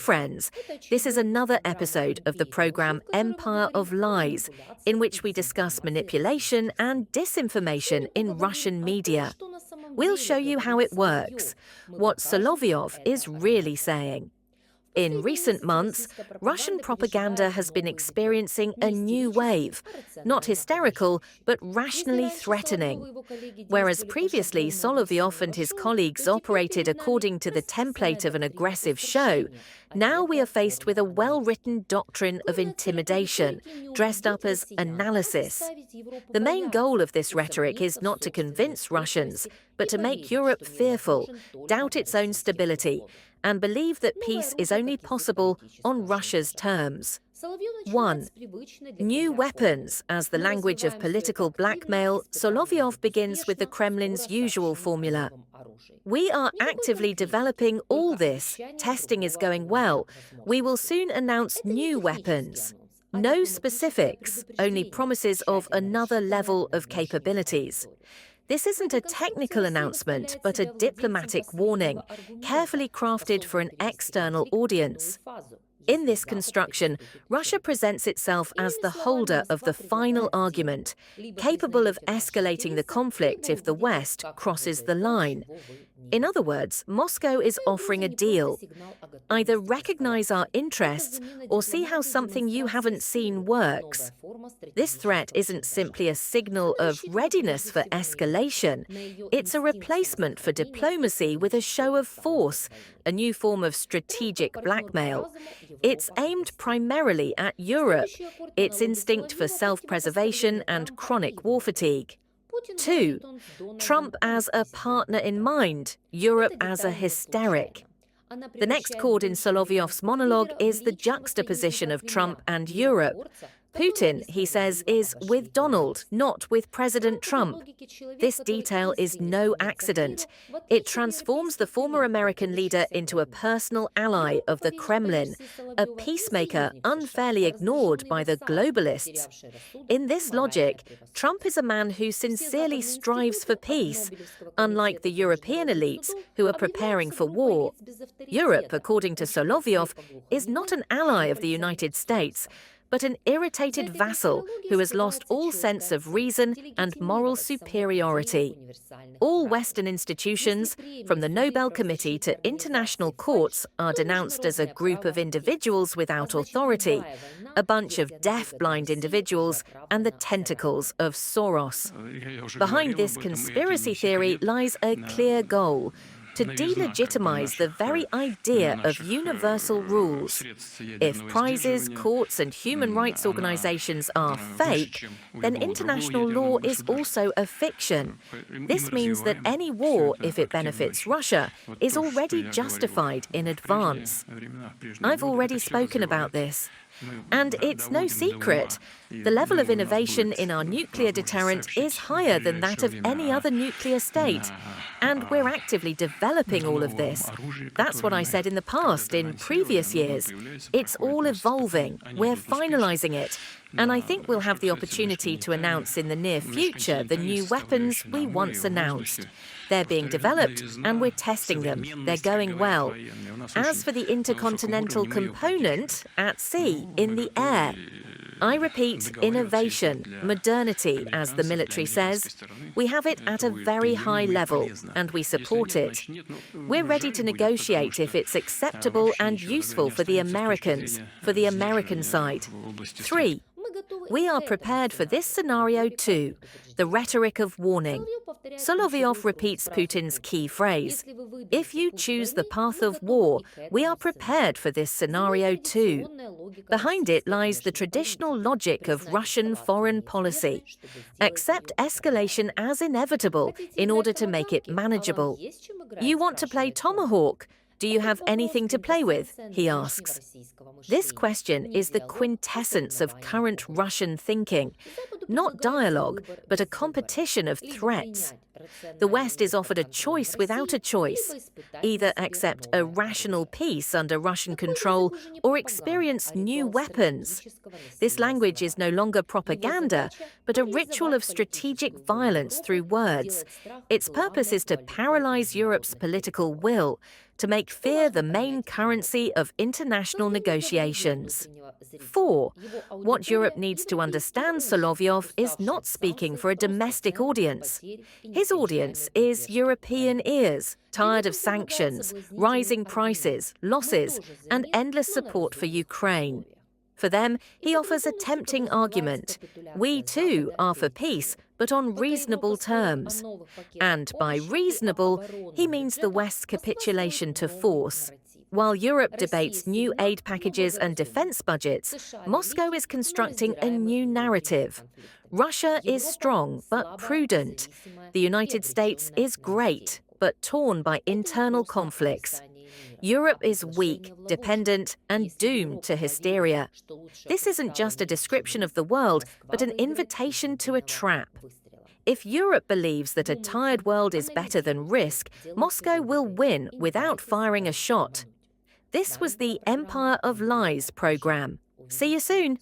friends. This is another episode of the program Empire of Lies, in which we discuss manipulation and disinformation in Russian media. We'll show you how it works, what Solovyov is really saying. In recent months, Russian propaganda has been experiencing a new wave, not hysterical, but rationally threatening. Whereas previously Solovyov and his colleagues operated according to the template of an aggressive show, now we are faced with a well-written doctrine of intimidation, dressed up as analysis. The main goal of this rhetoric is not to convince Russians, but to make Europe fearful, doubt its own stability, and believe that peace is only possible on Russia's terms. 1. New weapons. As the language of political blackmail, Solovyov begins with the Kremlin's usual formula. We are actively developing all this. Testing is going well. We will soon announce new weapons. No specifics, only promises of another level of capabilities. This isn't a technical announcement, but a diplomatic warning, carefully crafted for an external audience. In this construction, Russia presents itself as the holder of the final argument, capable of escalating the conflict if the West crosses the line. In other words, Moscow is offering a deal. Either recognize our interests or see how something you haven't seen works. This threat isn't simply a signal of readiness for escalation. It's a replacement for diplomacy with a show of force, a new form of strategic blackmail. It's aimed primarily at Europe, its instinct for self-preservation and chronic war fatigue. 2. Trump as a partner in mind, Europe as a hysteric. The next chord in Solovyov's monologue is the juxtaposition of Trump and Europe. Putin, he says, is with Donald, not with President Trump. This detail is no accident. It transforms the former American leader into a personal ally of the Kremlin, a peacemaker unfairly ignored by the globalists. In this logic, Trump is a man who sincerely strives for peace, unlike the European elites who are preparing for war. Europe, according to Solovyov, is not an ally of the United States, but an irritated vassal who has lost all sense of reason and moral superiority. All Western institutions, from the Nobel Committee to international courts, are denounced as a group of individuals without authority, a bunch of deaf-blind individuals and the tentacles of Soros. Behind this conspiracy theory lies a clear goal: to delegitimize the very idea of universal rules. If prizes, courts, and human rights organizations are fake, then international law is also a fiction. This means that any war, if it benefits Russia, is already justified in advance. I've already spoken about this. And it's no secret. The level of innovation in our nuclear deterrent is higher than that of any other nuclear state. And we're actively developing all of this. That's what I said in the past, in previous years. It's all evolving. We're finalizing it. And I think we'll have the opportunity to announce in the near future the new weapons we once announced. They're being developed and we're testing them. They're going well. As for the intercontinental component, at sea, in the air, I repeat, innovation, modernity, as the military says. We have it at a very high level, and we support it. We're ready to negotiate if it's acceptable and useful for the Americans, for the American side. 3. We are prepared for this scenario too, the rhetoric of warning. Solovyov repeats Putin's key phrase: if you choose the path of war, we are prepared for this scenario too. Behind it lies the traditional logic of Russian foreign policy. Accept escalation as inevitable in order to make it manageable. You want to play Tomahawk? Do you have anything to play with? He asks. This question is the quintessence of current Russian thinking. Not dialogue, but a competition of threats. The West is offered a choice without a choice. Either accept a rational peace under Russian control or experience new weapons. This language is no longer propaganda, but a ritual of strategic violence through words. Its purpose is to paralyze Europe's political will, to make fear the main currency of international negotiations. 4. What Europe needs to understand Solovyov is not speaking for a domestic audience. His audience is European ears, tired of sanctions, rising prices, losses, and endless support for Ukraine. For them, he offers a tempting argument. We too are for peace, but on reasonable terms. And by reasonable, he means the West's capitulation to force. While Europe debates new aid packages and defense budgets, Moscow is constructing a new narrative. Russia is strong but prudent. The United States is great but torn by internal conflicts. Europe is weak, dependent, and doomed to hysteria. This isn't just a description of the world, but an invitation to a trap. If Europe believes that a tired world is better than risk, Moscow will win without firing a shot. This was the Empire of Lies program. See you soon.